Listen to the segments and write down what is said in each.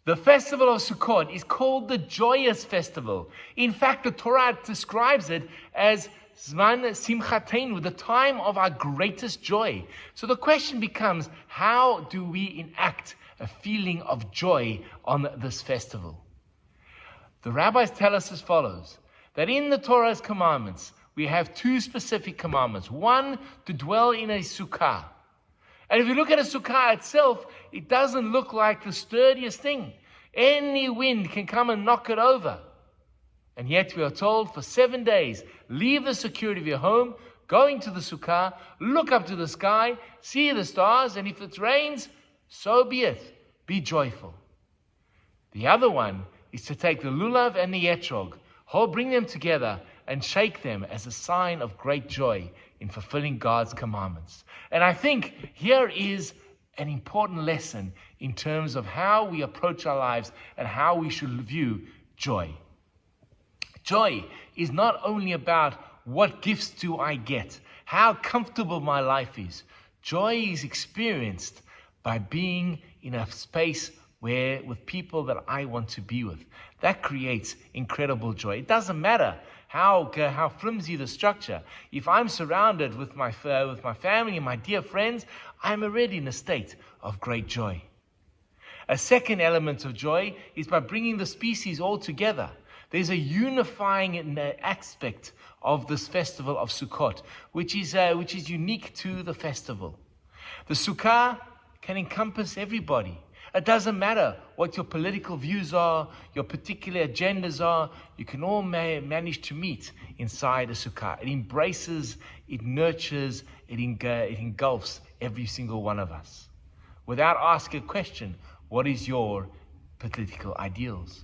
The festival of Sukkot is called the joyous festival. In fact, the Torah describes it as Zman Simchatenu, the time of our greatest joy. So the question becomes, how do we enact a feeling of joy on this festival? The rabbis tell us as follows, that in the Torah's commandments, we have two specific commandments. One, to dwell in a sukkah. And if you look at a sukkah itself, it doesn't look like the sturdiest thing. Any wind can come and knock it over. And yet we are told for 7 days, leave the security of your home, go into the sukkah, look up to the sky, see the stars, and if it rains, so be it. Be joyful. The other one is to take the lulav and the etrog, bring them together and shake them as a sign of great joy in fulfilling God's commandments. And I think here is an important lesson in terms of how we approach our lives and how we should view joy. Joy is not only about what gifts do I get, how comfortable my life is. Joy is experienced by being in a space with people that I want to be with. That creates incredible joy. It doesn't matter how flimsy the structure. If I'm surrounded with my family and my dear friends, I'm already in a state of great joy. A second element of joy is by bringing the species all together. There's a unifying aspect of this festival of Sukkot, which is unique to the festival. The Sukkah can encompass everybody. It doesn't matter what your political views are, your particular agendas are, you can all manage to meet inside a sukkah. It embraces, it nurtures, it engulfs every single one of us. Without asking a question, what is your political ideals?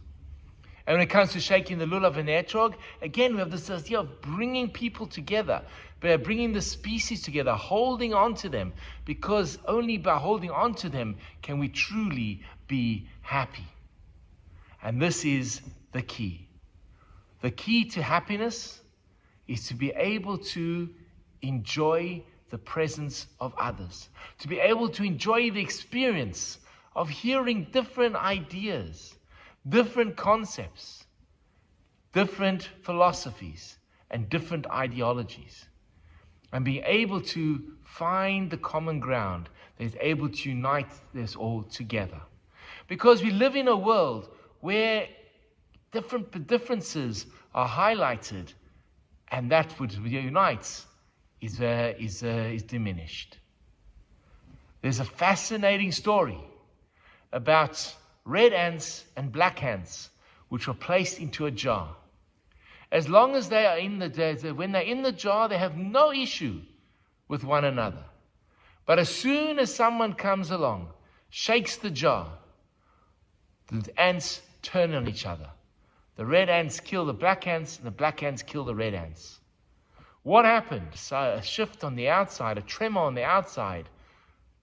And when it comes to shaking the lulav and the etrog, again, we have this idea of bringing people together, bringing the species together, holding on to them, because only by holding on to them can we truly be happy. And this is the key. The key to happiness is to be able to enjoy the presence of others, to be able to enjoy the experience of hearing different ideas, different concepts, different philosophies, and different ideologies, and being able to find the common ground that is able to unite this all together. Because we live in a world where differences are highlighted, and that which unites is diminished. There's a fascinating story about red ants and black ants, which were placed into a jar. As long as they are when they're in the jar, they have no issue with one another. But as soon as someone comes along, shakes the jar, the ants turn on each other. The red ants kill the black ants, and the black ants kill the red ants. What happened? So a shift on the outside, a tremor on the outside,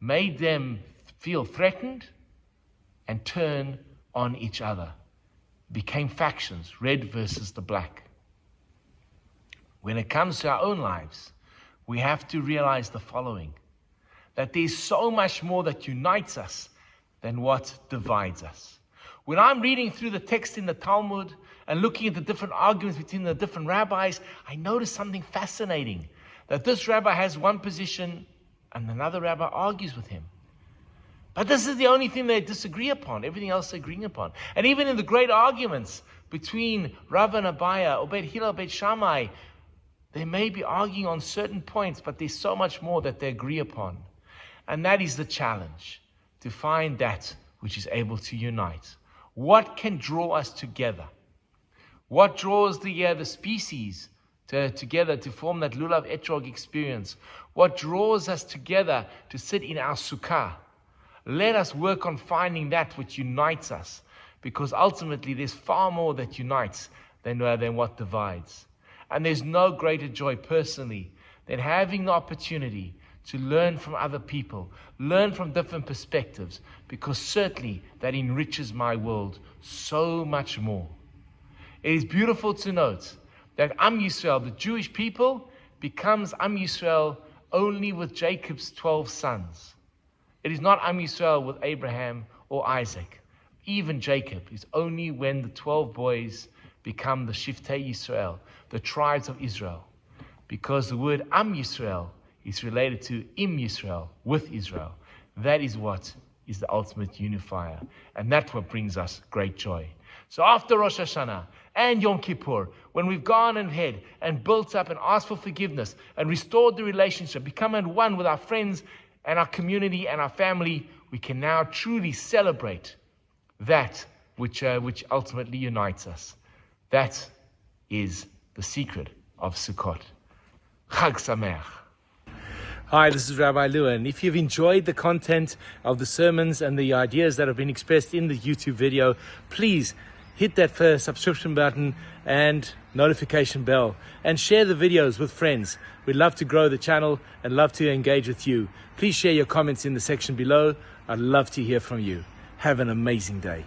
made them feel threatened and turn on each other. Became factions, red versus the black. When it comes to our own lives, we have to realize the following, that there's so much more that unites us than what divides us. When I'm reading through the text in the Talmud and looking at the different arguments between the different rabbis, I notice something fascinating, that this rabbi has one position and another rabbi argues with him. But this is the only thing they disagree upon. Everything else they're agreeing upon. And even in the great arguments between Rav and Abaye, or Beit Hillel, Beit Shammai, they may be arguing on certain points, but there's so much more that they agree upon. And that is the challenge, to find that which is able to unite. What can draw us together? What draws the species together to form that lulav etrog experience? What draws us together to sit in our sukkah? Let us work on finding that which unites us, because ultimately there's far more that unites than what divides. And there's no greater joy personally than having the opportunity to learn from other people, learn from different perspectives, because certainly that enriches my world so much more. It is beautiful to note that Am Yisrael, the Jewish people, becomes Am Yisrael only with Jacob's 12 sons. It is not Am Yisrael with Abraham or Isaac. even Jacob, is only when the 12 boys become the Shiftei Yisrael, the tribes of Israel. Because the word Am Yisrael is related to Im Yisrael, with Israel. That is what is the ultimate unifier. And that's what brings us great joy. So after Rosh Hashanah and Yom Kippur, when we've gone ahead and built up and asked for forgiveness and restored the relationship, become at one with our friends and our community and our family, we can now truly celebrate that which ultimately unites us. That is the secret of Sukkot. Chag Sameach. Hi, this is Rabbi Lewin. If you've enjoyed the content of the sermons and the ideas that have been expressed in the YouTube video, please hit that first subscription button and notification bell and share the videos with friends. We'd love to grow the channel and love to engage with you. Please share your comments in the section below. I'd love to hear from you. Have an amazing day.